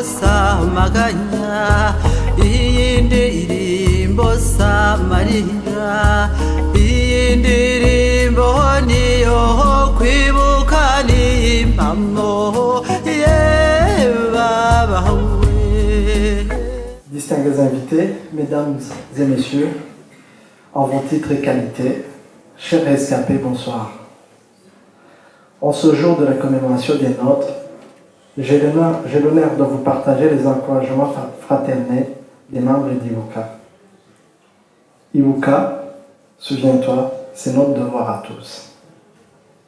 sa maganya iyindirimbo sa marira iyindirimbo niyo kwibuka n'impamo yebabawe. Distingués invités, mesdames et messieurs, en vos titres et qualités, chers rescapés, bonsoir. En ce jour de la commémoration des nôtres, j'ai l'honneur de vous partager les encouragements fraternels des membres d'Ibuka. Ibuka, souviens-toi, c'est notre devoir à tous.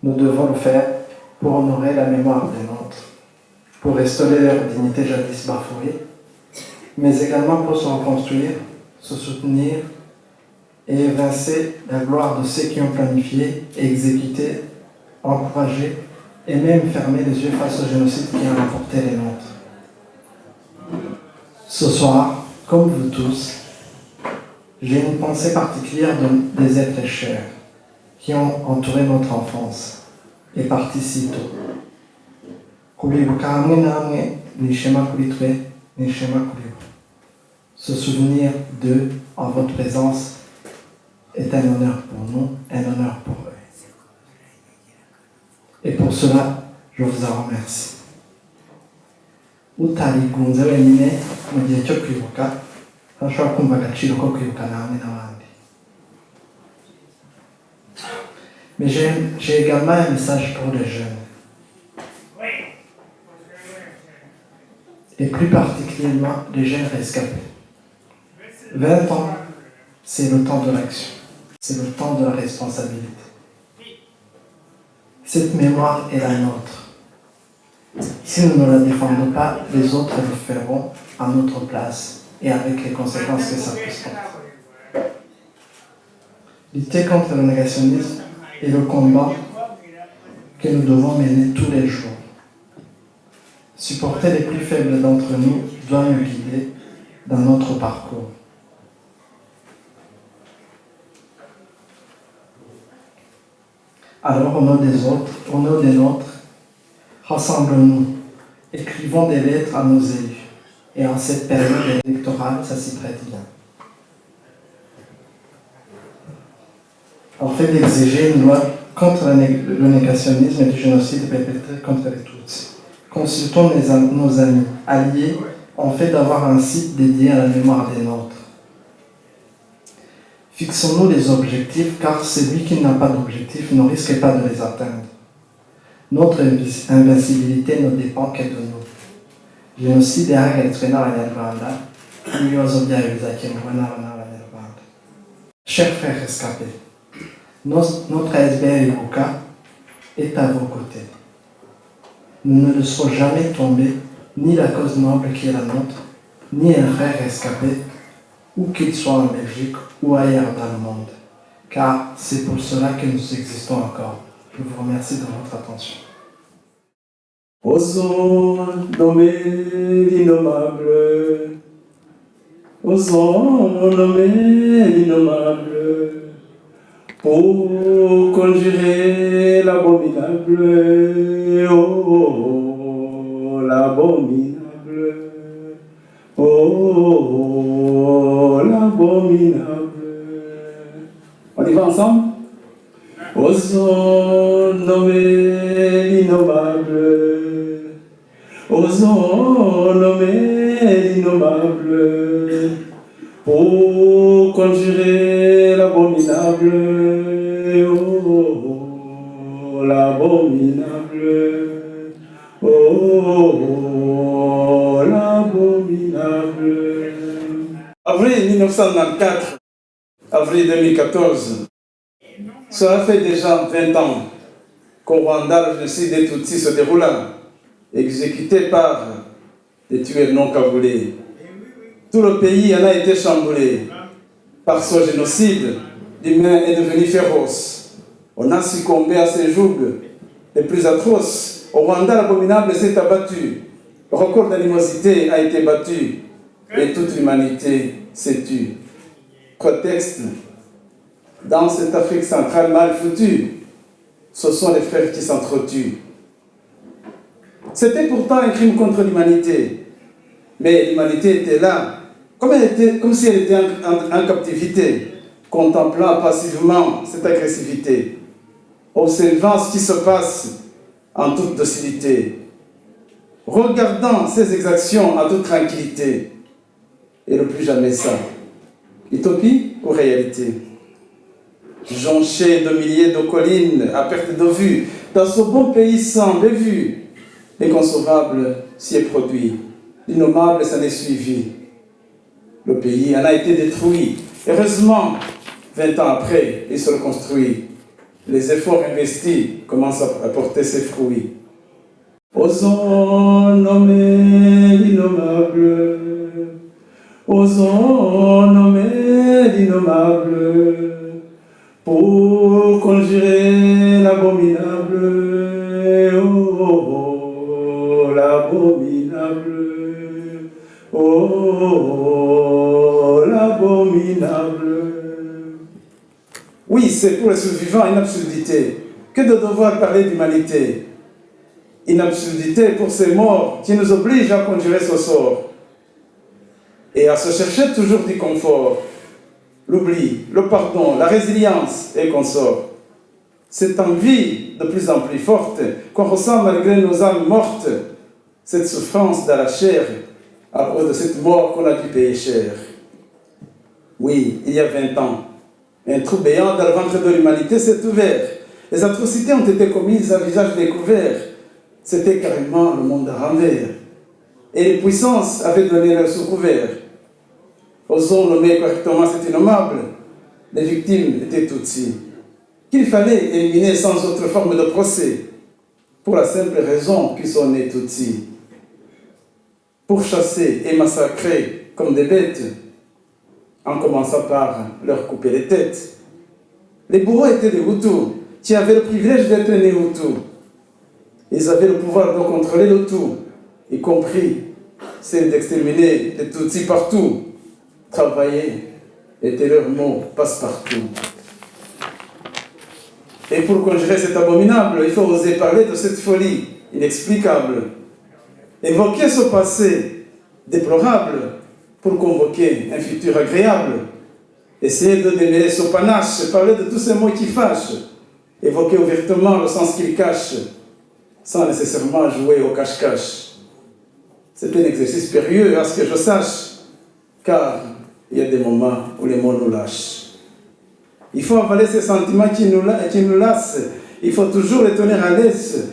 Nous devons le faire pour honorer la mémoire des nôtres, pour restaurer leur dignité jadis bafouée, mais également pour se reconstruire, se soutenir et évincer la gloire de ceux qui ont planifié et exécuté, encouragé et même fermé les yeux face au génocide qui a remporté les nôtres. Ce soir, comme vous tous, j'ai une pensée particulière des êtres chers qui ont entouré notre enfance et partis si tôt. Ce souvenir d'eux en votre présence est un honneur pour nous, un honneur pour eux. Et pour cela, je vous en remercie. Utarigunze wenyine mu gihe cyo kwibuka ntashobora kumva agaciro ko kwibukana hamwe n'abandi. Mais j'ai également un message pour les jeunes. Et plus particulièrement les jeunes rescapés. 20 ans, c'est le temps de l'action. C'est le temps de la responsabilité. Cette mémoire est la nôtre. Si nous ne la défendons pas, les autres le feront à notre place et avec les conséquences que ça peut porter. Lutter contre le négationnisme est le combat que nous devons mener tous les jours. Supporter les plus faibles d'entre nous doit nous guider dans notre parcours. Alors, au nom des autres, au nom des nôtres, rassemblons-nous, écrivons des lettres à nos élus. Et en cette période électorale, ça s'y prête bien. En fait d'exiger une loi contre le négationnisme et du génocide perpétré contre les Tutsis. Consultons nos amis, alliés, en fait d'avoir un site dédié à la mémoire des nôtres. Fixons-nous des objectifs, car celui qui n'a pas d'objectif ne risque pas de les atteindre. Notre invincibilité ne dépend que de nous. Génocide chers frères rescapés, notre ASBL Ibuka est à vos côtés. Nous ne laisserons jamais tomber ni la cause noble qui est la nôtre, ni un frère rescapé, où qu'il soit en Belgique ou ailleurs dans le monde, car c'est pour cela que nous existons encore. Je vous remercie de votre attention. Osons nommer l'innommable, osons nommer l'innommable, pour conjurer l'abominable, oh, l'abominable, oh, l'abominable. On y va ensemble? Osons nommer l'innommable, osons nommer l'innommable, pour conjurer l'abominable, oh, l'abominable, oh, l'abominable. Avril 1994, avril 2014, cela fait déjà 20 ans qu'au Rwanda, le génocide des Tutsis se déroula, exécuté par des tueurs non cagoulés. Tout le pays en a été chamboulé par ce génocide. L'humain est devenu féroce. On a succombé à ces jougs les plus atroces. Au Rwanda, l'abominable s'est abattu. Le record d'animosité a été battu. Et toute l'humanité s'est tue. Prétexte, dans cette Afrique centrale mal foutue, ce sont les frères qui s'entretuent. C'était pourtant un crime contre l'humanité Mais l'humanité était là, comme si elle était en captivité, contemplant passivement cette agressivité, observant ce qui se passe en toute docilité, regardant ces exactions en toute tranquillité, et ne plus jamais ça. Utopie ou réalité? Jonché de milliers de collines à perte de vue, dans ce bon pays sans bévue, l'inconcevable s'y est produit, l'innommable s'en est suivi. Le pays en a été détruit. Heureusement, 20 ans après, il se reconstruit. Les efforts investis commencent à porter ses fruits. Osons nommer l'innommable, osons nommer l'innommable, pour conjurer l'abominable, oh, l'abominable, oh, l'abominable. Oui, c'est pour les survivants une absurdité que de devoir parler d'humanité. Une absurdité pour ces morts qui nous obligent à conjurer ce sort et à se chercher toujours du confort. L'oubli, le pardon, la résilience et consort. Cette envie de plus en plus forte qu'on ressent malgré nos âmes mortes, cette souffrance dans la chair à cause de cette mort qu'on a dû payer cher. Oui, il y a 20 ans, un trou béant dans le ventre de l'humanité s'est ouvert. Les atrocités ont été commises à visage découvert. C'était carrément le monde à renvers. Et les puissances avaient donné leur sous-couvert. Osons nommer correctement cet innommable. Les victimes étaient Tutsis, qu'il fallait éliminer sans autre forme de procès, pour la simple raison qu'ils sont nés Tutsis. Pour chasser et massacrer comme des bêtes, en commençant par leur couper les têtes. Les bourreaux étaient des Hutus, qui avaient le privilège d'être nés Hutus. Ils avaient le pouvoir de contrôler le tout, y compris celle d'exterminer les Tutsis partout. Travailler était leur mot passe-partout. Et pour conjurer cet abominable, il faut oser parler de cette folie inexplicable. Évoquer ce passé déplorable pour convoquer un futur agréable. Essayer de démêler ce panache, parler de tous ces mots qui fâchent. Évoquer ouvertement le sens qu'ils cachent, sans nécessairement jouer au cache-cache. C'est un exercice périlleux à ce que je sache, car il y a des moments où les mots nous lâchent. Il faut avaler ces sentiments qui nous lassent. Il faut toujours les tenir à l'aise.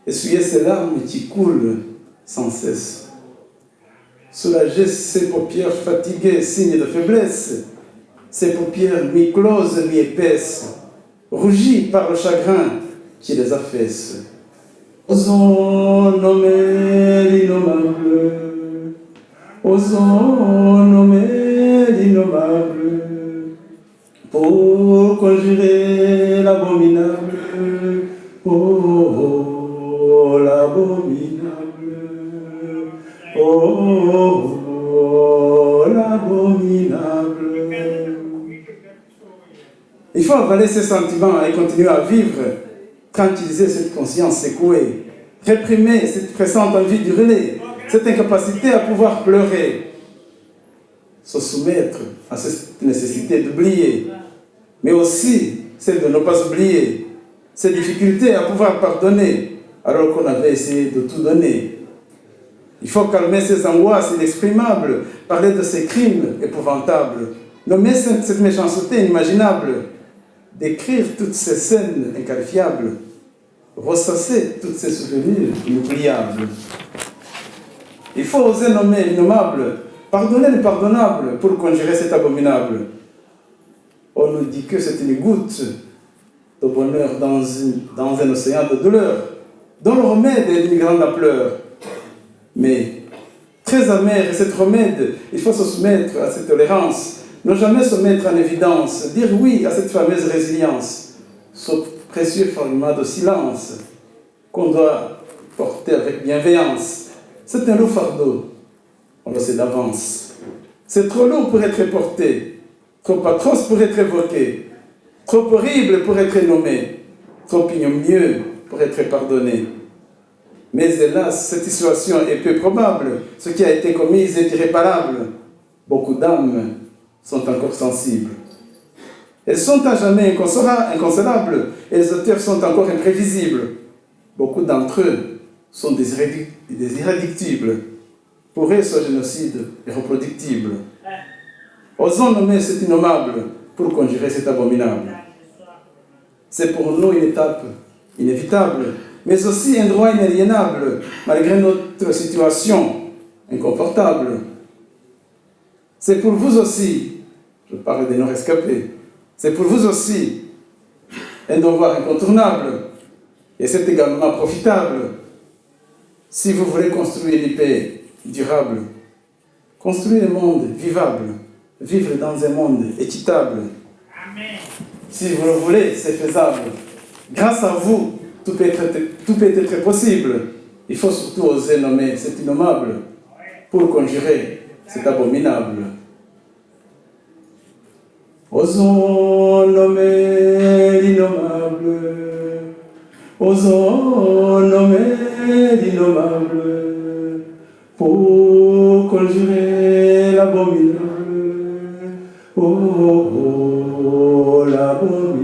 Essuyer ces larmes qui coulent sans cesse. Soulager ses paupières fatiguées, signe de faiblesse. Ces paupières mi-closes, mi-épaisses, rougies par le chagrin qui les affaisse. Osons nommer l'innommable. Osons nommer l'innommable. Pour conjurer l'abominable, oh, l'abominable, oh, l'abominable. Il faut avaler ces sentiments et continuer à vivre, tranquilliser cette conscience secouée, réprimer cette pressante envie d'hurler, cette incapacité à pouvoir pleurer, se soumettre à cette nécessité d'oublier, mais aussi celle de ne pas oublier, cette difficulté à pouvoir pardonner alors qu'on avait essayé de tout donner. Il faut calmer ces angoisses inexprimables, parler de ces crimes épouvantables, nommer cette méchanceté inimaginable, décrire toutes ces scènes inqualifiables, ressasser toutes ces souvenirs inoubliables. Il faut oser nommer l'innommable, pardonner l'impardonnable pour conjurer cet abominable. On nous dit que c'est une goutte de bonheur dans un océan de douleur, dont le remède est d'une grande ampleur. Mais, très amer, cet remède, il faut se soumettre à cette tolérance, ne jamais se mettre en évidence, dire oui à cette fameuse résilience, ce précieux format de silence qu'on doit porter avec bienveillance. C'est un lourd fardeau, on le sait d'avance. C'est trop lourd pour être porté, trop atroce pour être évoqué, trop horrible pour être nommé, trop ignominieux pour être pardonné. Mais hélas, cette situation est peu probable. Ce qui a été commis est irréparable. Beaucoup d'âmes sont encore sensibles. Elles sont à jamais inconsolables et les auteurs sont encore imprévisibles. Beaucoup d'entre eux sont des irréductibles. Pour eux, ce génocide est reproductible. Osons nommer cet innommable pour conjurer cet abominable. C'est pour nous une étape inévitable, mais aussi un droit inaliénable, malgré notre situation inconfortable. C'est pour vous aussi, je parle des non-rescapés, c'est pour vous aussi un devoir incontournable, et c'est également profitable. Si vous voulez construire une paix durable, construire un monde vivable, vivre dans un monde équitable. Amen. Si vous le voulez, c'est faisable. Grâce à vous, tout peut être possible. Il faut surtout oser nommer cet innommable pour conjurer cet abominable. Osons nommer l'innommable. Osons nommer l'innommable pour conjurer l'abominable. Oh, oh, oh, l'abominable.